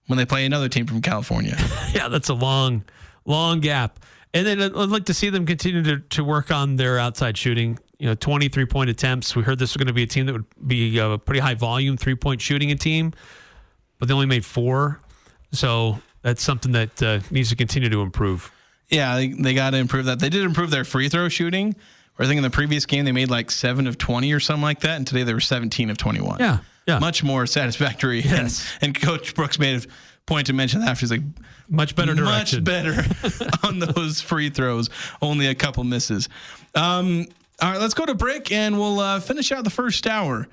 when they play another team from California. Yeah, that's a long gap. And then I'd like to see them continue to work on their outside shooting. 23-point attempts. We heard this was going to be a team that would be a pretty high volume 3-point shooting team, but they only made 4. So that's something that needs to continue to improve. Yeah, they got to improve that. They did improve their free throw shooting. I think in the previous game they made like 7 of 20 or something like that, and today they were 17 of 21. Yeah. Much more satisfactory. Yes. And Coach Brooks made a point to mention that after. He's like, much better direction. Much better on those free throws. Only a couple misses. All right, let's go to break, and we'll finish out the first hour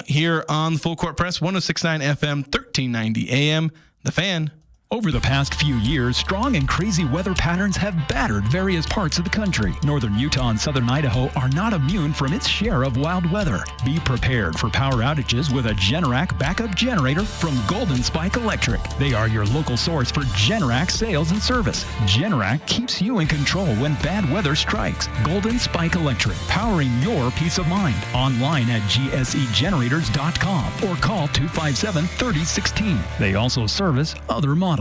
here on the Full Court Press, 106.9 FM, 1390 AM. The Fan. Over the past few years, strong and crazy weather patterns have battered various parts of the country. Northern Utah and southern Idaho are not immune from its share of wild weather. Be prepared for power outages with a Generac backup generator from Golden Spike Electric. They are your local source for Generac sales and service. Generac keeps you in control when bad weather strikes. Golden Spike Electric, powering your peace of mind. Online at gsegenerators.com or call 257-3016. They also service other models.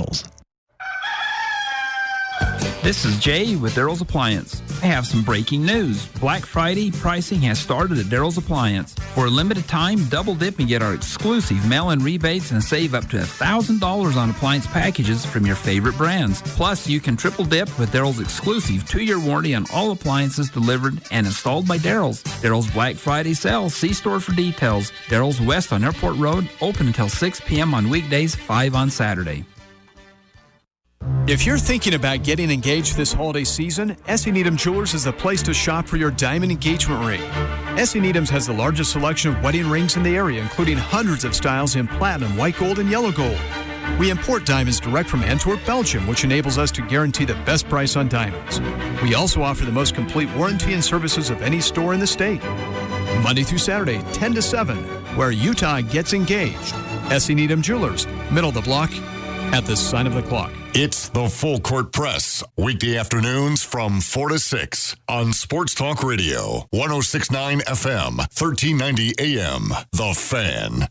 This is Jay with Daryl's Appliance. I have some breaking news. Black Friday pricing has started at Daryl's Appliance. For a limited time, double dip and get our exclusive mail-in rebates and save up to $1,000 on appliance packages from your favorite brands. Plus, you can triple dip with Daryl's exclusive 2-year warranty on all appliances delivered and installed by Daryl's. Daryl's Black Friday sale. See store for details. Daryl's West on Airport Road, open until 6 p.m. on weekdays, 5 on Saturday. If you're thinking about getting engaged this holiday season, S.E. Needham Jewelers is the place to shop for your diamond engagement ring. S.E. Needham's has the largest selection of wedding rings in the area, including hundreds of styles in platinum, white gold, and yellow gold. We import diamonds direct from Antwerp, Belgium, which enables us to guarantee the best price on diamonds. We also offer the most complete warranty and services of any store in the state. Monday through Saturday, 10 to 7, where Utah gets engaged. S.E. Needham Jewelers, middle of the block, at the sign of the clock. It's the Full Court Press, weekday afternoons from 4 to 6 on Sports Talk Radio, 106.9 FM, 1390 AM, The Fan.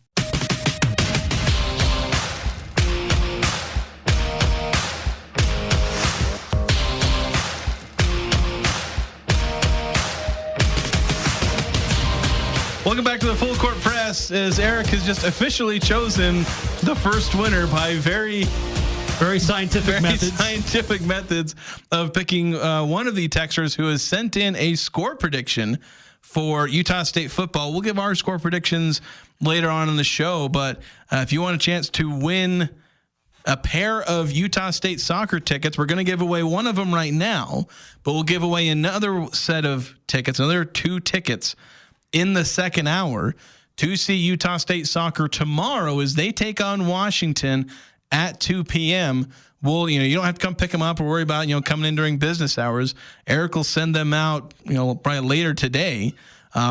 Welcome back to the Full Court Press, as Eric has just officially chosen the first winner by very scientific methods of picking one of the texters who has sent in a score prediction for Utah State football. We'll give our score predictions later on in the show, but if you want a chance to win a pair of Utah State soccer tickets, we're going to give away one of them right now, but we'll give away another set of tickets, another 2 tickets in the second hour to see Utah State soccer tomorrow as they take on Washington at 2 p.m. You don't have to come pick them up or worry about, coming in during business hours. Eric will send them out, probably later today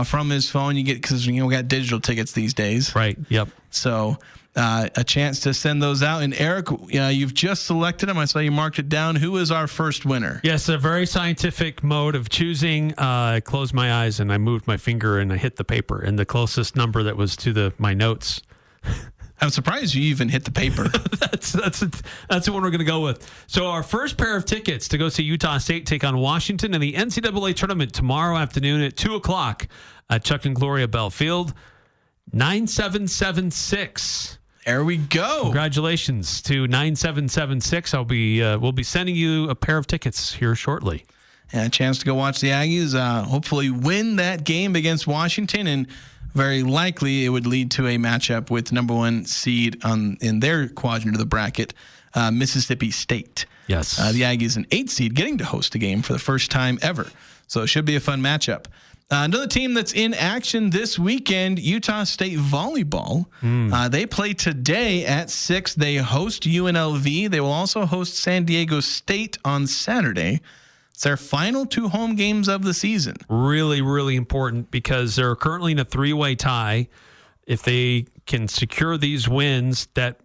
from his phone. You get, because, we got digital tickets these days. Right. Yep. So a chance to send those out. And Eric, you've just selected them. I saw you marked it down. Who is our first winner? Yes, a very scientific mode of choosing. I closed my eyes and I moved my finger and I hit the paper. And the closest number that was to my notes. I'm surprised you even hit the paper. That's the one we're going to go with. So our first pair of tickets to go see Utah State take on Washington in the NCAA tournament tomorrow afternoon at 2 o'clock at Chuck and Gloria Bell Field, 9776. There we go. Congratulations to 9776. We'll be sending you a pair of tickets here shortly. And a chance to go watch the Aggies hopefully win that game against Washington, and very likely it would lead to a matchup with number 1 seed in their quadrant of the bracket, Mississippi State. Yes. The Aggies, an 8 seed, getting to host a game for the first time ever. So it should be a fun matchup. Another team that's in action this weekend, Utah State volleyball. They play today at 6. They host UNLV. They will also host San Diego State on Saturday. It's their final 2 home games of the season. Really, really important because they're currently in a 3-way tie. If they can secure these wins, that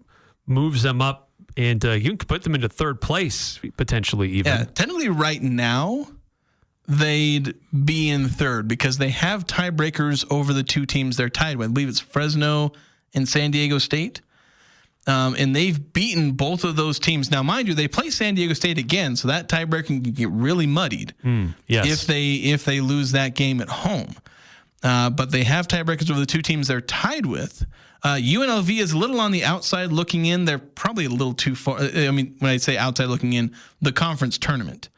moves them up, and you can put them into 3rd place, potentially even. Yeah, technically right now, they'd be in 3rd because they have tiebreakers over the 2 teams they're tied with. I believe it's Fresno and San Diego State. And they've beaten both of those teams. Now, mind you, they play San Diego State again, so that tiebreaker can get really muddied if they lose that game at home. But they have tiebreakers over the 2 teams they're tied with. UNLV is a little on the outside looking in. They're probably a little too far. I mean, when I say outside looking in, the conference tournament.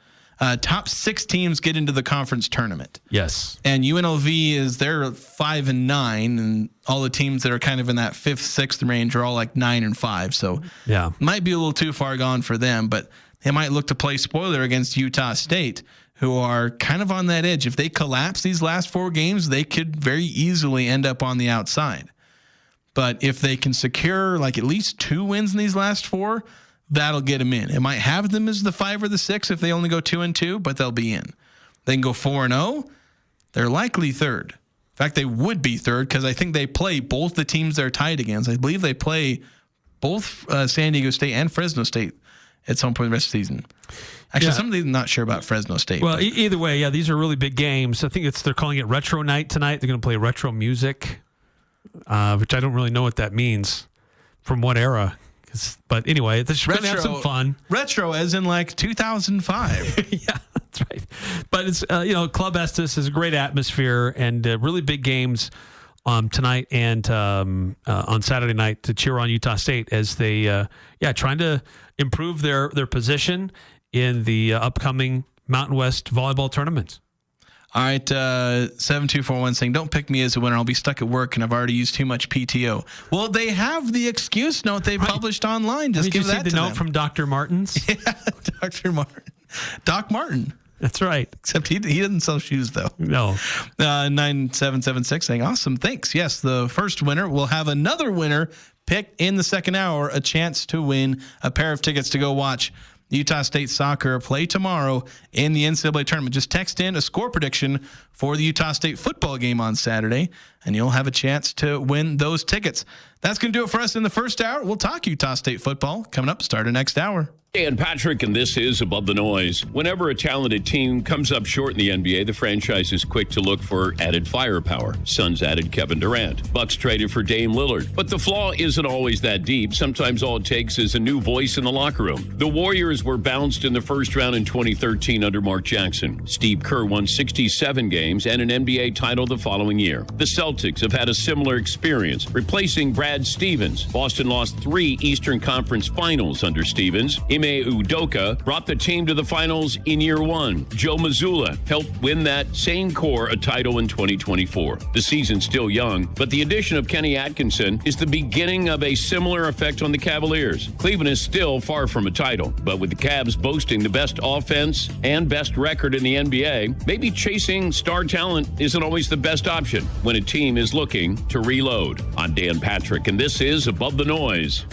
Top 6 teams get into the conference tournament. Yes. And UNLV they're 5-9, and all the teams that are kind of in that 5th, 6th range are all like 9-5. So yeah, might be a little too far gone for them, but they might look to play spoiler against Utah State, who are kind of on that edge. If they collapse these last 4 games, they could very easily end up on the outside. But if they can secure like at least 2 wins in these last 4, that'll get them in. It might have them as the 5 or the 6 if they only go 2-2, but they'll be in. They can go 4-0. They're likely third. In fact, they would be third because I think they play both the teams they're tied against. I believe they play both San Diego State and Fresno State at some point in the rest of the season. Actually, I'm not sure about Fresno State. Well, either way, these are really big games. I think they're calling it Retro Night tonight. They're going to play retro music, which I don't really know what that means, from what era. But anyway, they're going to have some fun. Retro as in like 2005. Yeah, that's right. But it's Club Estes is a great atmosphere and really big games tonight and on Saturday night to cheer on Utah State as they trying to improve their position in the upcoming Mountain West volleyball tournament. All right, 7241 saying, don't pick me as a winner. I'll be stuck at work and I've already used too much PTO. Well, they have the excuse note they published online. Just give that to them. Did you see the note from Dr. Martins? Yeah, Dr. Martin. Doc Martin. That's right. Except he doesn't sell shoes, though. No. 9776 saying, awesome, thanks. Yes, the first winner will have another winner picked in the second hour, a chance to win a pair of tickets to go watch Utah State soccer play tomorrow in the NCAA tournament. Just text in a score prediction for the Utah State football game on Saturday, and you'll have a chance to win those tickets. That's going to do it for us in the first hour. We'll talk Utah State football coming up, starting next hour. Dan Patrick, and this is Above the Noise. Whenever a talented team comes up short in the NBA, the franchise is quick to look for added firepower. Suns added Kevin Durant. Bucks traded for Dame Lillard. But the flaw isn't always that deep. Sometimes all it takes is a new voice in the locker room. The Warriors were bounced in the first round in 2013 under Mark Jackson. Steve Kerr won 67 games and an NBA title the following year. The Celtics have had a similar experience, replacing Brad Stevens. Boston lost 3 Eastern Conference Finals under Stevens. Ime Udoka brought the team to the finals in year 1. Joe Mazzulla helped win that same core a title in 2024. The season's still young, but the addition of Kenny Atkinson is the beginning of a similar effect on the Cavaliers. Cleveland is still far from a title, but with the Cavs boasting the best offense and best record in the NBA, maybe chasing star talent isn't always the best option when a team is looking to reload. I'm Dan Patrick, and this is Above the Noise.